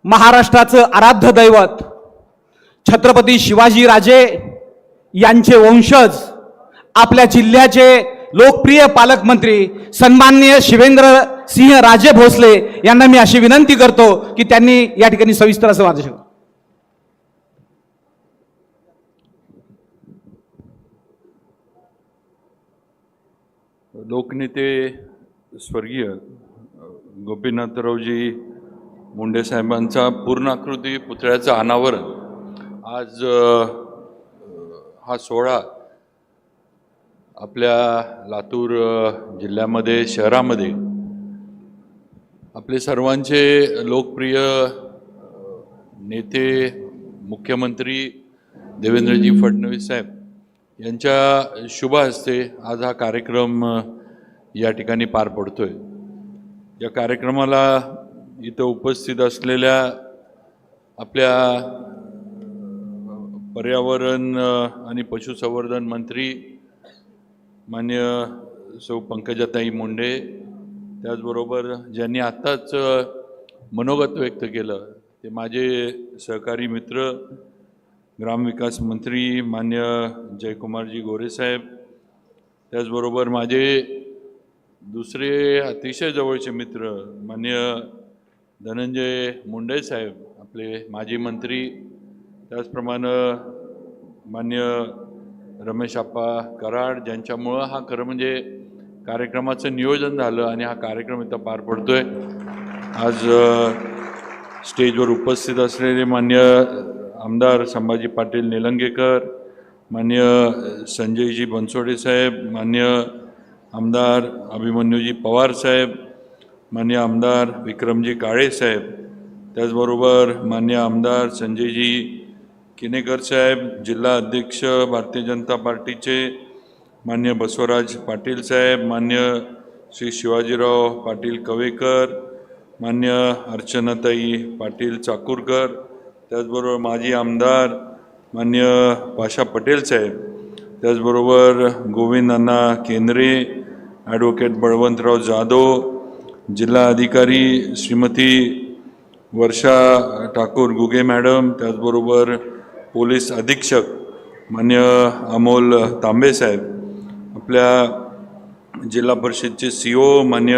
महाराष्ट्राचं आराध्य दैवत छत्रपती शिवाजी राजे यांचे वंशज आपल्या जिल्ह्याचे लोकप्रिय पालकमंत्री सन्माननीय शिवेंद्र सिंह राजे भोसले यांना मी अशी विनंती करतो की त्यांनी या ठिकाणी सविस्तर असं मार्गदर्शन करावं. लोकनेते स्वर्गीय गोपीनाथरावजी मुंडे साहेबांचा पूर्णाकृती पुतळ्याचं अनावरण आज हा सोहळा आपल्या लातूर जिल्ह्यामध्ये शहरामध्ये आपले सर्वांचे लोकप्रिय नेते मुख्यमंत्री देवेंद्रजी फडणवीस साहेब यांच्या शुभ हस्ते आज हा कार्यक्रम या ठिकाणी पार पडतोय. या कार्यक्रमाला इथं उपस्थित असलेल्या आपल्या पर्यावरण आणि पशुसंवर्धन मंत्री मान्य सौ पंकजाताई मुंडे, त्याचबरोबर ज्यांनी आत्ताच मनोगत व्यक्त केलं ते माझे सहकारी मित्र ग्रामविकास मंत्री मान्य जयकुमारजी गोरे साहेब, त्याचबरोबर माझे दुसरे अतिशय जवळचे मित्र मान्य धनंजय मुंडे साहेब आपले माजी मंत्री, त्याचप्रमाणे मान्य रमेश आप्पा कराड ज्यांच्यामुळं हा खरं म्हणजे कार्यक्रमाचं नियोजन झालं आणि हा कार्यक्रम इथं पार पडतोय. आज स्टेजवर उपस्थित असलेले मान्य आमदार संभाजी पाटील निलंगेकर, मान्य संजयजी बनसोडे साहेब, मान्य आमदार अभिमन्यूजी पवार साहेब, मान्य आमदार विक्रमजी काळे साहेब, त्याचबरोबर मान्य आमदार संजयजी किनेकर साहेब, जिल्हा अध्यक्ष भारतीय जनता पार्टीचे मान्य बसवराज पाटील साहेब, मान्य श्री शिवाजीराव पाटील कवेकर, मान्य अर्चनाताई पाटील चाकूरकर, त्याचबरोबर माजी आमदार मान्य पाशा पटेल साहेब, त्याचबरोबर गोविंद अण्णा केंद्रे, ॲडव्होकेट बळवंतराव जाधव, जिल्हा अधिकारी श्रीमती वर्षा ठाकूर गुगे मॅडम, त्याचबरोबर पोलीस अधीक्षक मान्य अमोल तांबे साहेब, आपल्या जिल्हा परिषदचे CO मान्य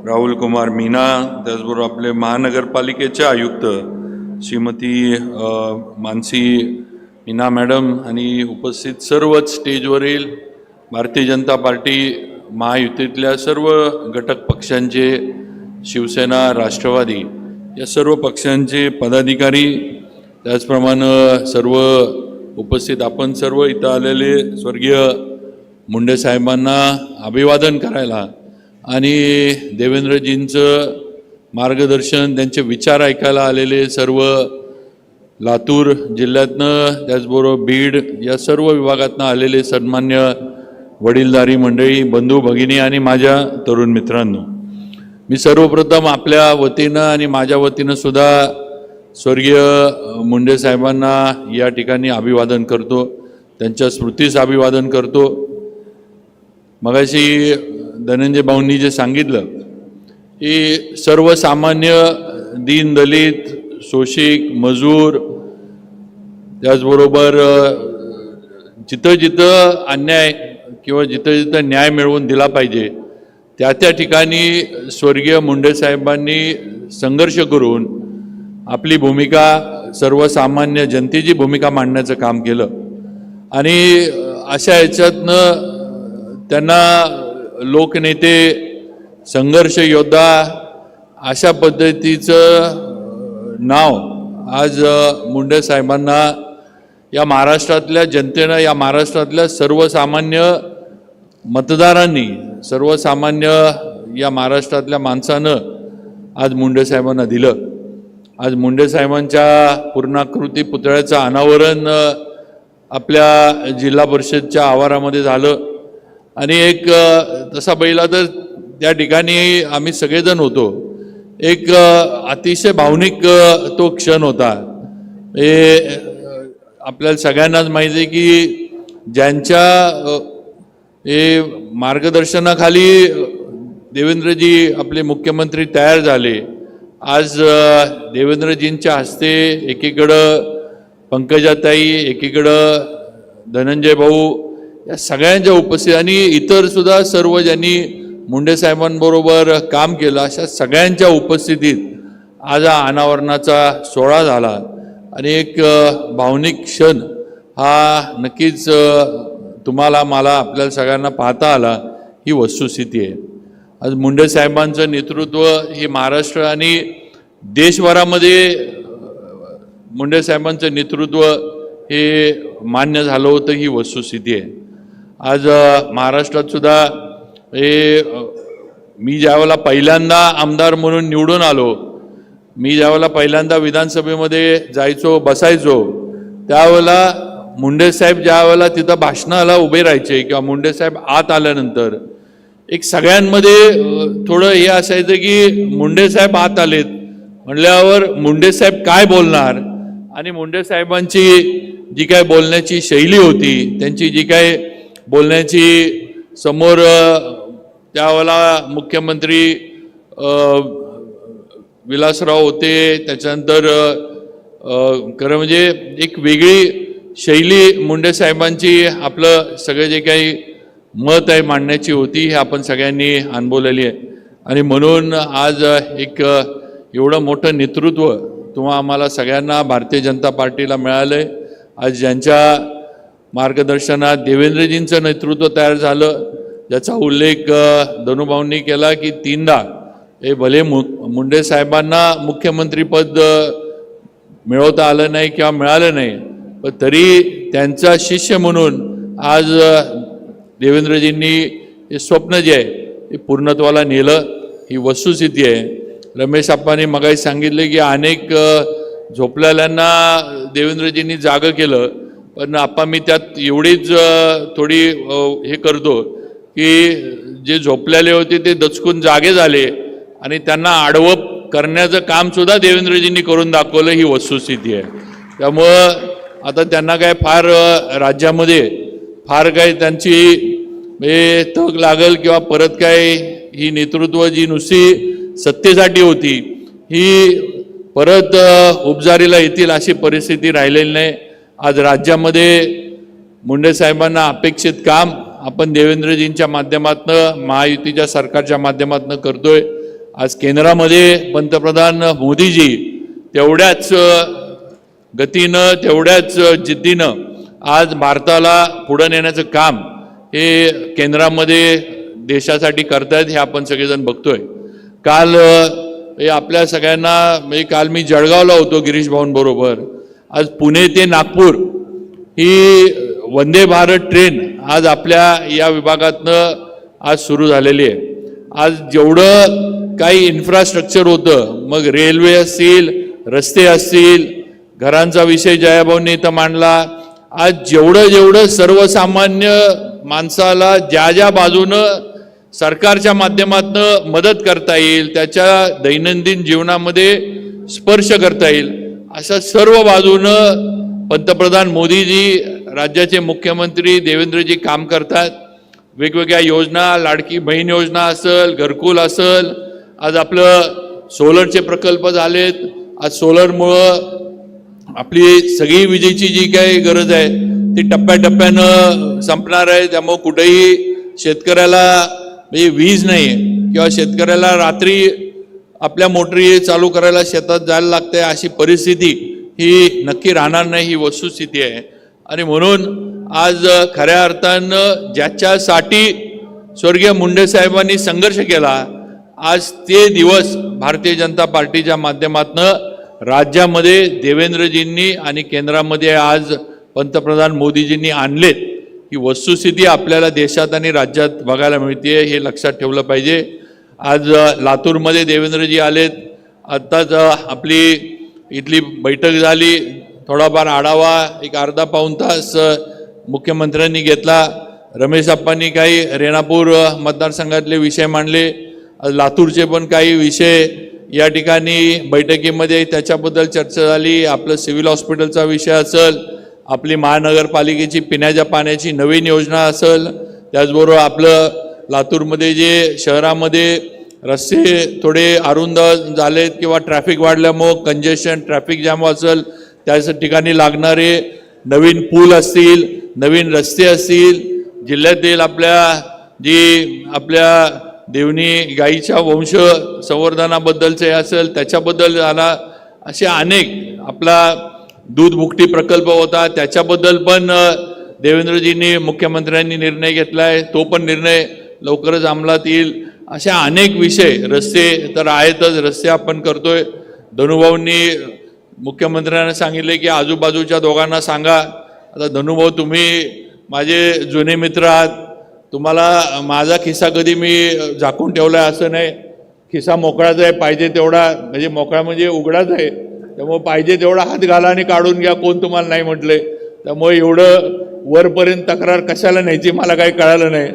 राहुल कुमार मीना, त्याचबरोबर आपले महानगरपालिकेचे आयुक्त श्रीमती मानसी मीना मॅडम आणि उपस्थित सर्वच स्टेजवरील भारतीय जनता पार्टी महायुतीतल्या सर्व घटक पक्षांचे, शिवसेना, राष्ट्रवादी या सर्व पक्षांचे पदाधिकारी, त्याचप्रमाणे सर्व उपस्थित आपण सर्व इथं आलेले स्वर्गीय मुंडे साहेबांना अभिवादन करायला आणि देवेंद्रजींचं मार्गदर्शन त्यांचे विचार ऐकायला आलेले सर्व लातूर जिल्ह्यातनं त्याचबरोबर बीड या सर्व विभागातनं आलेले सन्मान्य वडीलधारी मंडळी, बंधू भगिनी आणि माझ्या तरुण मित्रांनो, मी सर्वप्रथम आपल्या वतीनं आणि माझ्या वतीनं सुद्धा स्वर्गीय मुंडे साहेबांना या ठिकाणी अभिवादन करतो, त्यांच्या स्मृतीस अभिवादन करतो. मगाशी धनंजय भाऊंनी जे सांगितलं की सर्वसामान्य दीनदलित, शोषित, मजूर, त्याचबरोबर जिथं जिथं अन्याय किंवा जिथं जिथं न्याय मिळवून दिला पाहिजे त्या त्या ठिकाणी स्वर्गीय मुंडे साहेबांनी संघर्ष करून आपली भूमिका, सर्वसामान्य जनतेची भूमिका मांडण्याचं काम केलं आणि अशा ह्याच्यातनं त्यांना लोकनेते, संघर्ष योद्धा अशा पद्धतीचं नाव आज मुंडे साहेबांना या महाराष्ट्रातल्या जनतेनं, या महाराष्ट्रातल्या सर्वसामान्य मतदारांनी, सर्वसामान्य या महाराष्ट्रातल्या माणसानं आज मुंडे साहेबांना दिलं. आज मुंडे साहेबांच्या पूर्णाकृती पुतळ्याचं अनावरण आपल्या जिल्हा परिषदच्या आवारामध्ये झालं आणि एक तसा पहिला तर त्या ठिकाणी आम्ही सगळेजण होतो. एक अतिशय भावनिक तो क्षण होता. आपल्याला सगळ्यांनाच माहिती आहे की ज्यांच्या मार्गदर्शनाखाली देवेंद्रजी आपले मुख्यमंत्री तयार झाले आज देवेंद्रजींच्या हस्ते एकीकडं पंकजाताई, एकीकडं धनंजय भाऊ या सगळ्यांच्या उपस्थित आणि इतर सुद्धा सर्व ज्यांनी मुंडे साहेबांबरोबर काम केलं अशा सगळ्यांच्या उपस्थितीत आज हा अनावरणाचा सोहळा झाला आणि एक भावनिक क्षण हा नक्कीच तुम्हाला मला आपल्याला सगळ्यांना पाहता आला ही वस्तुस्थिती आहे. आज मुंडे साहेबांचं नेतृत्व हे महाराष्ट्र आणि देशभरामध्ये मुंडे साहेबांचं नेतृत्व हे मान्य झालं होतं ही वस्तुस्थिती आहे. आज महाराष्ट्रात सुद्धा हे मी ज्यावेळेला पहिल्यांदा आमदार म्हणून निवडून आलो, मी ज्यावेळेला पहिल्यांदा विधानसभेमध्ये जायचो बसायचो त्यावेळेला मुंडे साहेब ज्यावेळेला तिथं भाषणाला उभे राहायचे किंवा मुंडे साहेब आत आल्यानंतर एक सगळ्यांमध्ये थोडं हे असायचं की मुंडे साहेब आत आलेत म्हणल्यावर मुंडे साहेब काय बोलणार आणि मुंडे साहेबांची जी काय बोलण्याची शैली होती, त्यांची जी काय बोलण्याची समोर त्यावेळेला मुख्यमंत्री विलासराव होते, त्याच्यानंतर खरं म्हणजे एक वेगळी शैली मुंडे साहेबांची आपलं सगळे जे काही मत आहे मांडण्याची होती हे आपण सगळ्यांनी अनुभवलेली आहे. आणि म्हणून आज एक एवढं मोठं नेतृत्व तुम्हा आम्हाला सगळ्यांना भारतीय जनता पार्टीला मिळालं आहे. आज ज्यांच्या मार्गदर्शनात देवेंद्रजींचं नेतृत्व तयार झालं, ज्याचा उल्लेख धनुभाऊंनी केला की 3दा हे भले मुंडे साहेबांना मुख्यमंत्रीपद मिळवता आलं नाही किंवा मिळालं नाही, पण तरी त्यांचा शिष्य म्हणून आज देवेंद्रजींनी हे स्वप्न जे आहे ते पूर्णत्वाला नेलं ही वस्तुस्थिती आहे. रमेश आप्पांनी मगाशी सांगितले की अनेक झोपलेल्यांना देवेंद्रजींनी जागं केलं, पण आप्पा मी त्यात एवढीच थोडी हे करतो की जे झोपलेले होते ते दचकून जागे झाले आणि त्यांना आडवं करण्याचं काम सुद्धा देवेंद्रजींनी करून दाखवलं ही वस्तुस्थिती आहे. त्यामुळं आता त्यांना काय फार राज्यामध्ये फार काय त्यांची हे तग लागल किंवा परत काय ही नेतृत्व जी नुसती सत्तेसाठी होती ही परत उपजारीला येतील अशी परिस्थिती राहिलेली नाही. आज राज्यामध्ये मुंडे साहेबांना अपेक्षित काम आपण देवेंद्रजींच्या माध्यमातून महायुतीच्या सरकारच्या माध्यमातून करतोय. आज केंद्रामध्ये पंतप्रधान मोदीजी तेवढ्याच गतीनं तेवढ्याच जिद्दीनं आज भारताला पुढं नेण्याचं काम हे केंद्रामध्ये देशासाठी करतायत हे आपण सगळेजण बघतोय. काल हे आपल्या सगळ्यांना म्हणजे काल मी जळगावला होतो गिरीश भाऊंबरोबर. आज पुणे ते नागपूर ही वंदे भारत ट्रेन आज आपल्या या विभागातनं आज सुरू झालेली आहे. आज जेवढं काही इन्फ्रास्ट्रक्चर होतं, मग रेल्वे असतील, रस्ते असतील, घरांचा विषय जयाभाऊंनी इथं मांडला. आज जेवढं सर्वसामान्य माणसाला ज्या ज्या बाजूनं सरकारच्या माध्यमातून मदत करता येईल, त्याच्या दैनंदिन जीवनामध्ये स्पर्श करता येईल, अशा सर्व बाजूनं पंतप्रधान मोदीजी, राज्याचे मुख्यमंत्री देवेंद्रजी काम करतात. वेगवेगळ्या योजना, लाडकी बहीण योजना असेल, घरकुल असेल, आज आपलं सोलरचे प्रकल्प झालेत. आज सोलरमुळं आपली सगळी विजेची जी काही गरज आहे ती टप्प्याटप्प्यानं संपणार आहे. त्यामुळं कुठेही शेतकऱ्याला म्हणजे वीज नाही किंवा शेतकऱ्याला रात्री आपल्या मोटरी चालू करायला शेतात जायला लागते अशी परिस्थिती ही नक्की राहणार नाही ही वस्तुस्थिती आहे. आणि म्हणून आज खऱ्या अर्थानं ज्याच्यासाठी स्वर्गीय मुंडे साहेबांनी संघर्ष केला, आज ते दिवस भारतीय जनता पार्टीच्या माध्यमातून राज्यामध्ये देवेंद्रजींनी आणि केंद्रामध्ये आज पंतप्रधान मोदीजींनी आणलेत ही वस्तुस्थिती आपल्याला देशात आणि राज्यात बघायला मिळते, हे लक्षात ठेवलं पाहिजे. आज लातूरमध्ये देवेंद्रजी आलेत. आत्ताच आपली इथली बैठक झाली, थोडाफार आढावा एक अर्धा पाऊण तास मुख्यमंत्र्यांनी घेतला. रमेश आप्पांनी काही रेणापूर मतदारसंघातले विषय मांडले. आज लातूरचे पण काही विषय या ठिकाणी बैठकीमध्ये त्याच्याबद्दल चर्चा झाली. आपलं सिव्हिल हॉस्पिटलचा विषय असेल, आपली महानगरपालिकेची पिण्याच्या पाण्याची नवीन योजना असेल, त्याचबरोबर आपलं लातूरमध्ये जे शहरामध्ये रस्ते थोडे अरुंद झालेत किंवा ट्रॅफिक वाढल्यामुळं कंजेशन ट्रॅफिक जॅम असेल त्या ठिकाणी लागणारे नवीन पूल असतील, नवीन रस्ते असतील, जिल्ह्यातील आपल्या देवणी गाईच्या वंश संवर्धनाबद्दलचे असेल त्याच्याबद्दल झाला, असे अनेक आपला दूध भुकटी प्रकल्प होता त्याच्याबद्दल पण देवेंद्रजींनी मुख्यमंत्र्यांनी निर्णय घेतलाय, तो पण निर्णय लवकरच अंमलात येईल. अशा अनेक विषय, रस्ते तर आहेतच, रस्ते आपण करतोय. धनुभाऊंनी मुख्यमंत्र्यांना सांगितले की आजूबाजूच्या दोघांना सांगा. आता धनुभाऊ तुम्ही माझे जुने मित्र आहात, तुम्हाला माझा खिसा कधी मी झाकून ठेवला असं नाही. खिसा मोकळाच आहे, पाहिजे तेवढा, म्हणजे मोकळा म्हणजे उघडाच आहे, त्यामुळे पाहिजे तेवढा हात घाला आणि काढून घ्या, कोण तुम्हाला नाही म्हटले. त्यामुळे एवढं वरपर्यंत तक्रार कशाला न्यायची मला काही कळालं नाही.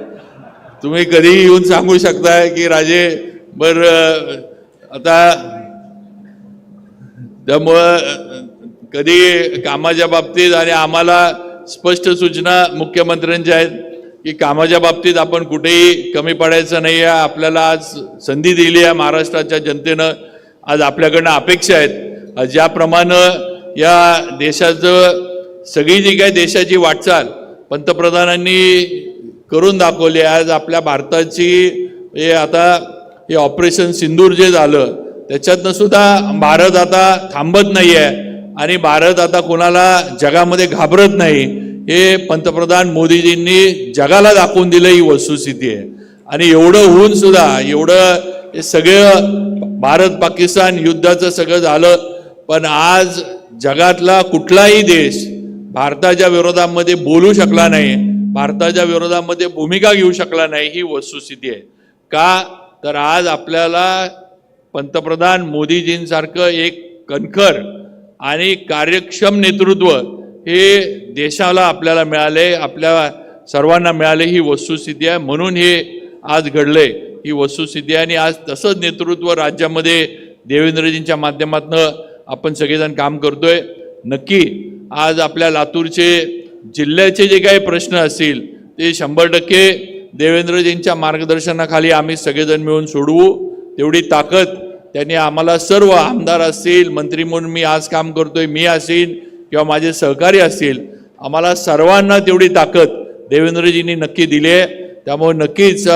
तुम्ही कधीही येऊन सांगू शकताय की राजे आता त्यामुळं कधी कामाच्या बाबतीत आणि आम्हाला स्पष्ट सूचना मुख्यमंत्र्यांच्या आहेत की कामाच्या बाबतीत आपण कुठेही कमी पडायचं नाही आहे. आपल्याला आज संधी दिली आहे महाराष्ट्राच्या जनतेनं, आज आपल्याकडनं अपेक्षा आहेत. ज्याप्रमाणे या देशाचं सगळी जी काही देशाची वाटचाल पंतप्रधानांनी करून दाखवली, आज आपल्या भारताची हे ऑपरेशन सिंदूर जे झालं त्याच्यातनं सुद्धा भारत आता थांबत नाही आहे आणि भारत आता कोणाला जगामध्ये घाबरत नाही, हे पंतप्रधान मोदीजींनी जगाला दाखवून दिलं, ही वस्तुस्थिती आहे. आणि एवढं होऊन सुद्धा हे सगळं भारत पाकिस्तान युद्धाचं सगळं झालं, पण आज जगातला कुठलाही देश भारताच्या विरोधामध्ये बोलू शकला नाही, भारताच्या विरोधामध्ये भूमिका घेऊ शकला नाही, ही वस्तुस्थिती आहे. का तर आज आपल्याला पंतप्रधान मोदीजींसारखं एक कणखर आणि कार्यक्षम नेतृत्व हे देशाला आपल्याला मिळाले, आपल्या सर्वांना मिळाले, ही वस्तुस्थिती आहे. म्हणून हे आज घडले, ही वस्तुस्थिती आहे. आणि आज तसंच नेतृत्व राज्यामध्ये देवेंद्रजींच्या माध्यमातून आपण सगळेजण काम करतोय. नक्की आज आपल्या लातूरचे जिल्ह्याचे जे काही प्रश्न असतील ते 100% देवेंद्रजींच्या मार्गदर्शनाखाली आम्ही सगळेजण मिळून सोडवू. तेवढी ताकद त्यांनी आम्हाला, सर्व आमदार असतील, मंत्री म्हणून मी आज काम करतोय, मी असेल किंवा माझे सहकारी असतील, आम्हाला सर्वांना तेवढी ताकद देवेंद्रजींनी नक्की दिली आहे. त्यामुळे नक्कीच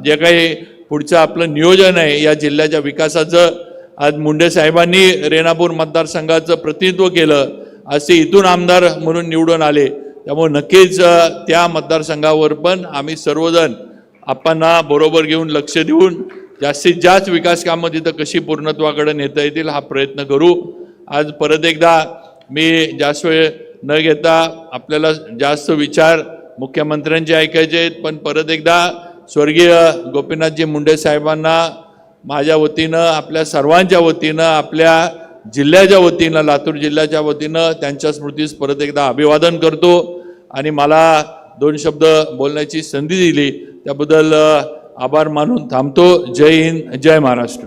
जे काही पुढचं आपलं नियोजन आहे या जिल्ह्याच्या विकासाचं, आज मुंडे साहेबांनी रेणापूर मतदारसंघाचं प्रतिनिधित्व केलं, असे इथून आमदार म्हणून निवडून आले. त्यामुळे नक्कीच त्या मतदारसंघावर पण आम्ही सर्वजण आपणा बरोबर घेऊन लक्ष देऊन जास्तीत जास्त विकास कामं तिथं कशी पूर्णत्वाकडे नेता येतील हा प्रयत्न करू. आज परत एकदा मी जास्त वेळ न घेता, आपल्याला जास्त विचार मुख्यमंत्र्यांचे ऐकायचे आहेत, पण परत एकदा स्वर्गीय गोपीनाथजी मुंडे साहेबांना माझ्या वतीनं, आपल्या सर्वांच्या वतीनं, आपल्या जिल्ह्याच्या वतीनं, लातूर जिल्ह्याच्या वतीनं त्यांच्या स्मृतीस परत एकदा अभिवादन करतो. आणि मला 2 शब्द बोलण्याची संधी दिली त्याबद्दल आभार मानून थांबतो. जय हिंद, जय महाराष्ट्र.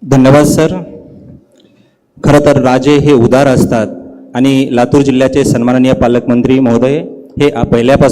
धन्यवाद सर. खरं तर राजे हे उदार असतात आणि लातूर जिल्ह्याचे सन्माननीय पालकमंत्री महोदय हे पहिल्यापासून